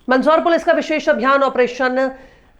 Mandsaur police का विशेष अभियान operation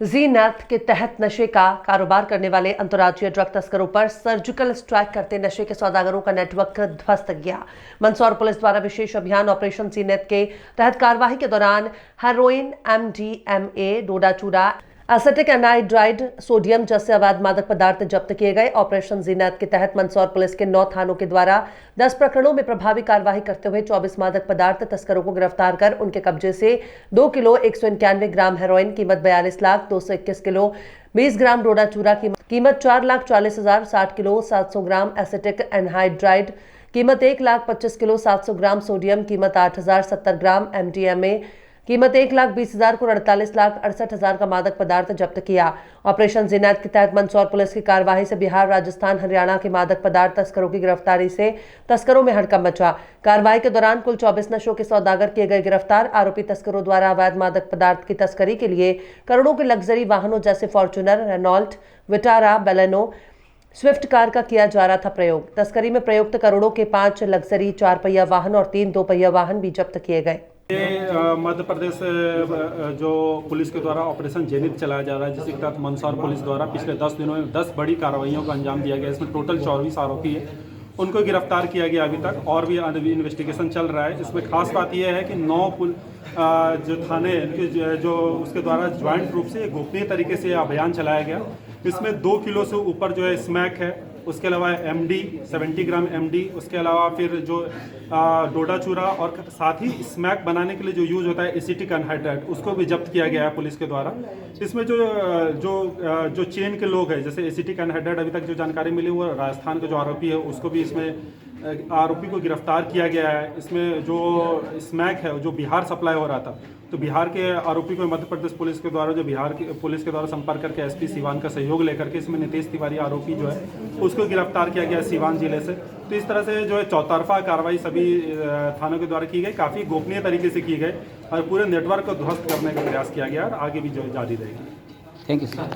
जीनत के तहत नशे का कारोबार करने वाले अंतर्राज्यीय ड्रग तस्करों पर सर्जिकल स्ट्राइक करते नशे के सौदागरों का नेटवर्क ध्वस्त किया। मंदसौर पुलिस द्वारा विशेष अभियान ऑपरेशन जीनत के तहत कार्रवाई के दौरान हेरोइन, MDMA, डोडा चूरा, एसिटिक एनहाइड्राइड, सोडियम जैसे अवैध मादक पदार्थ जब्त किए गए। ऑपरेशन जीनत के तहत मंदसौर पुलिस के 9 थानों के द्वारा 10 प्रकरणों में प्रभावी कार्रवाई करते हुए 24 मादक पदार्थ तस्करों को गिरफ्तार कर उनके कब्जे से 2 किलो 191 ग्राम हेरोइन कीमत 42 लाख, 221 किलो 20 ग्राम डोडा चूरा कीमत 4,40,000, 60 किलो 700 ग्राम एसिटिक एनहाइड्राइड कीमत 1,25 किलो 700 ग्राम, सोडियम कीमत 8,000, 70 ग्राम, MDMA कीमत 1,20,000 को 48,68,000 का मादक पदार्थ जब्त किया। ऑपरेशन जीनत के तहत मंदसौर पुलिस की कार्रवाई से बिहार, राजस्थान, हरियाणा के मादक पदार्थ तस्करों की गिरफ्तारी से तस्करों में हड़कंप मचा। कार्रवाई के दौरान कुल 24 नशों के सौदागर किए गए गिरफ्तार। आरोपी तस्करों द्वारा अवैध मादक पदार्थ की तस्करी के लिए करोड़ों के लग्जरी वाहनों जैसे Fortuner, Renault, Vitara, Baleno, Swift car का किया जा रहा था प्रयोग। तस्करी में प्रयुक्त करोड़ों के 5 लग्जरी 4 पहिया वाहन और 3 2 पहिया वाहन भी जब्त किए गए। मध्य प्रदेश जो पुलिस के द्वारा ऑपरेशन जेनित चलाया जा रहा है, जिसके तहत मंदसौर पुलिस द्वारा पिछले 10 दिनों में 10 बड़ी कार्रवाइयों का अंजाम दिया गया। इसमें टोटल 24 आरोपी है, उनको गिरफ्तार किया गया अभी तक, और भी इन्वेस्टिगेशन चल रहा है। इसमें खास बात यह है कि 9 जो थाने जो उसके द्वारा ज्वाइंट रूप से गोपनीय तरीके से अभियान चलाया गया। इसमें 2 किलो से ऊपर जो है स्मैक है, उसके अलावा MD 70 ग्राम MD, उसके अलावा फिर जो डोडा चूरा और साथ ही स्मैक बनाने के लिए जो यूज होता है एसिटिक एनहाइड्राइड, उसको भी जब्त किया गया है पुलिस के द्वारा। इसमें जो चेन के लोग हैं, जैसे एसिटिक एनहाइड्राइड अभी तक जो जानकारी मिली वो राजस्थान का जो आरोपी है उसको भी इसमें आरोपी को गिरफ्तार किया गया है। इसमें जो स्मैक है जो बिहार सप्लाई हो रहा था, तो बिहार के आरोपी को मध्य प्रदेश पुलिस के द्वारा जो बिहार की पुलिस के द्वारा संपर्क करके SP सिवान का सहयोग लेकर के इसमें नितेश तिवारी आरोपी जो है उसको गिरफ्तार किया गया सिवान जिले से। तो इस तरह से जो है चौतरफा कार्रवाई सभी थानों के द्वारा की गई, काफ़ी गोपनीय तरीके से की गई और पूरे नेटवर्क को ध्वस्त करने का प्रयास किया गया और आगे भी जो जारी रहेगी। Thank you sir.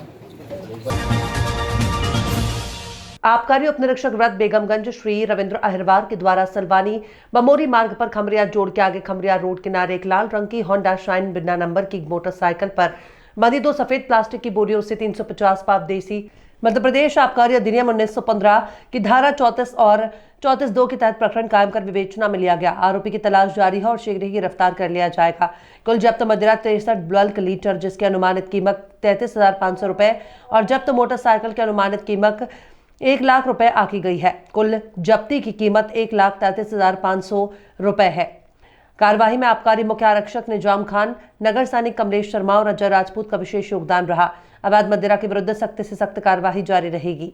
आबकारी उप निरीक्षक व्रत बेगमगंज श्री रविंद्र अहिरवार के द्वारा सलवानी बमोरी मार्ग पर खमरिया जोड़ के आगे खमरिया रोड किनारे एक लाल रंग की होंडा शाइन बिना नंबर की मोटरसाइकिल पर बंधी 2 सफेद प्लास्टिक की बोरियों से 350 पाव देसी मध्य प्रदेश आबकारी अधिनियम 1915 की धारा 34 और 34(2) के तहत प्रकरण कायम कर विवेचना में लिया गया। आरोपी की तलाश जारी है और शीघ्र ही गिरफ्तार कर लिया जाएगा। कुल जब्त मदिरा 63 बल्क लीटर, जिसकी अनुमानित कीमत 33,500 रुपए और जब्त मोटरसाइकिल की अनुमानित कीमत 1 लाख रुपए आकी गई है। कुल जब्ती की कीमत 1,33,500 रुपए है। कार्यवाही में आबकारी मुख्य आरक्षक निजाम खान, नगर सैनिक कमलेश शर्मा और अजय राजपूत का विशेष योगदान रहा। अवैध मदिरा के विरुद्ध सख्त से सख्त कार्यवाही जारी रहेगी।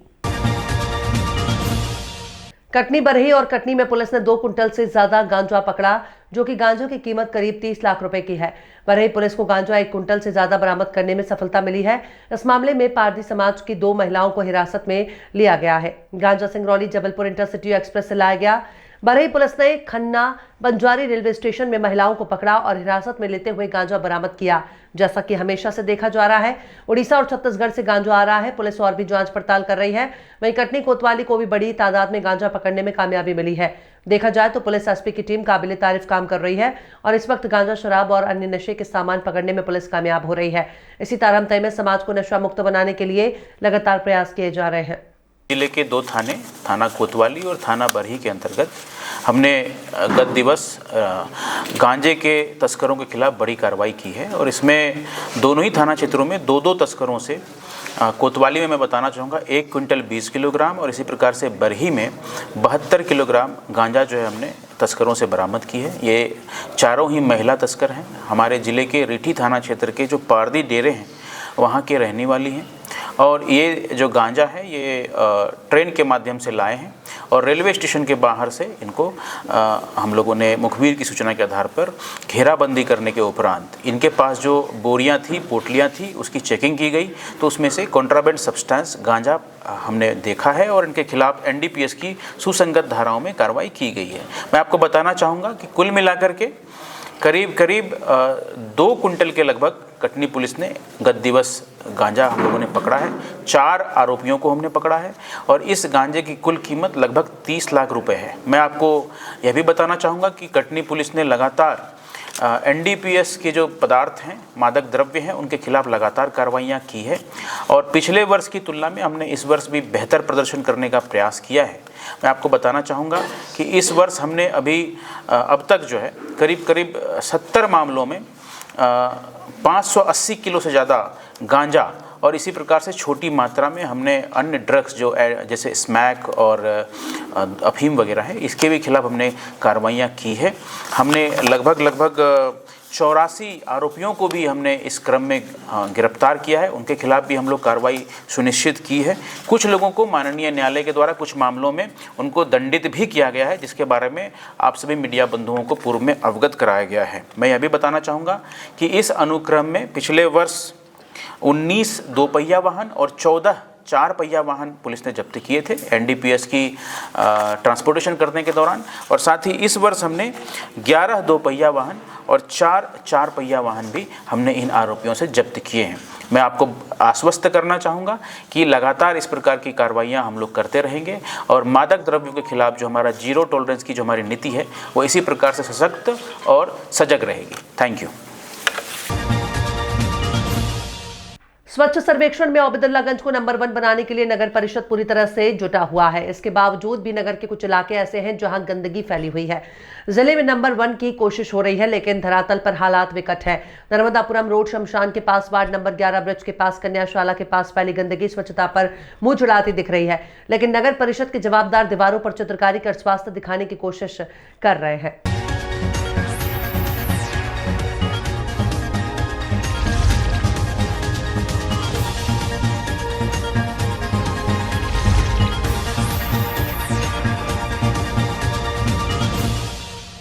कटनी, बरही और कटनी में पुलिस ने 2 कुंटल से ज्यादा गांजा पकड़ा, जो कि गांजा की कीमत करीब 30 लाख रुपए की है। बरही पुलिस को गांजा 1 कुंटल से ज्यादा बरामद करने में सफलता मिली है। इस मामले में पारधी समाज की 2 महिलाओं को हिरासत में लिया गया है। गांजा सिंगरौली जबलपुर इंटरसिटी एक्सप्रेस से लाया गया। बरही पुलिस ने खन्ना बंजारी रेलवे स्टेशन में महिलाओं को पकड़ा और हिरासत में लेते हुए गांजा बरामद किया। जैसा कि हमेशा से देखा जा रहा है, उड़ीसा और छत्तीसगढ़ से गांजा आ रहा है। पुलिस और भी जांच पड़ताल कर रही है। वहीं कटनी कोतवाली को भी बड़ी तादाद में गांजा पकड़ने में कामयाबी मिली है। देखा जाए तो पुलिस SP की टीम काबिले तारीफ काम कर रही है और इस वक्त गांजा, शराब और अन्य नशे के सामान पकड़ने में पुलिस कामयाब हो रही है। इसी तारतम्य में समाज को नशा मुक्त बनाने के लिए लगातार प्रयास किए जा रहे हैं। जिले के 2 थाने, थाना कोतवाली और थाना बरही के अंतर्गत हमने गत दिवस गांजे के तस्करों के खिलाफ बड़ी कार्रवाई की है और इसमें दोनों ही थाना क्षेत्रों में 2-2 तस्करों से, कोतवाली में मैं बताना चाहूँगा 1 क्विंटल 20 किलोग्राम और इसी प्रकार से बरही में 72 किलोग्राम गांजा जो है हमने तस्करों से बरामद की है। ये चारों ही महिला तस्कर हैं। हमारे ज़िले के रीठी थाना क्षेत्र के जो पारदी डेरे हैं वहाँ के रहने वाली हैं और ये जो गांजा है ये ट्रेन के माध्यम से लाए हैं और रेलवे स्टेशन के बाहर से इनको हम लोगों ने मुखबिर की सूचना के आधार पर घेराबंदी करने के उपरांत इनके पास जो बोरियां थी, पोटलियां थी, उसकी चेकिंग की गई तो उसमें से कॉन्ट्राबेंड सब्सटेंस गांजा हमने देखा है और इनके खिलाफ NDPS की सुसंगत धाराओं में कार्रवाई की गई है। मैं आपको बताना चाहूँगा कि कुल मिलाकर के करीब 2 कुंटल के लगभग कटनी पुलिस ने गत दिवस गांजा हम लोगों ने पकड़ा है। 4 आरोपियों को हमने पकड़ा है और इस गांजे की कुल कीमत लगभग 30 लाख रुपए है। मैं आपको यह भी बताना चाहूँगा कि कटनी पुलिस ने लगातार एनडीपीएस के जो पदार्थ हैं, मादक द्रव्य हैं, उनके खिलाफ लगातार कार्रवाइयाँ की है और पिछले वर्ष की तुलना में हमने इस वर्ष भी बेहतर प्रदर्शन करने का प्रयास किया है। मैं आपको बताना चाहूँगा कि इस वर्ष हमने अभी अब तक जो है करीब करीब 70 मामलों में 580 किलो से ज़्यादा गांजा और इसी प्रकार से छोटी मात्रा में हमने अन्य ड्रग्स जो जैसे स्मैक और अफीम वगैरह है, इसके भी खिलाफ हमने कार्रवाइयाँ की है। हमने लगभग 84 आरोपियों को भी हमने इस क्रम में गिरफ्तार किया है, उनके खिलाफ भी हम लोग कार्रवाई सुनिश्चित की है। कुछ लोगों को माननीय न्यायालय के द्वारा कुछ मामलों में उनको दंडित भी किया गया है, जिसके बारे में आप सभी मीडिया बंधुओं को पूर्व में अवगत कराया गया है। मैं यह भी बताना चाहूँगा कि इस अनुक्रम में पिछले वर्ष 19 दोपहिया वाहन और 14 4 पहिया वाहन पुलिस ने जब्त किए थे एनडीपीएस की ट्रांसपोर्टेशन करने के दौरान, और साथ ही इस वर्ष हमने 11 दोपहिया वाहन और 4 पहिया वाहन भी हमने इन आरोपियों से जब्त किए हैं। मैं आपको आश्वस्त करना चाहूँगा कि लगातार इस प्रकार की कार्रवाइयाँ हम लोग करते रहेंगे और मादक द्रव्यों के खिलाफ जो हमारा जीरो टॉलरेंस की जो हमारी नीति है वो इसी प्रकार से सशक्त और सजग रहेगी। Thank you. स्वच्छ सर्वेक्षण में ओबेदुल्लागंज को नंबर 1 बनाने के लिए नगर परिषद पूरी तरह से जुटा हुआ है। इसके बावजूद भी नगर के कुछ इलाके ऐसे हैं जहां गंदगी फैली हुई है। जिले में नंबर 1 की कोशिश हो रही है, लेकिन धरातल पर हालात विकट है। नर्मदापुरम रोड शमशान के पास, वार्ड नंबर 11 ब्रिज के पास, कन्याशाला के पास फैली गंदगी स्वच्छता पर मुंह चढ़ाती दिख रही है, लेकिन नगर परिषद के जवाबदार दीवारों पर चित्रकारी कर स्वास्थ्य दिखाने की कोशिश कर रहे हैं।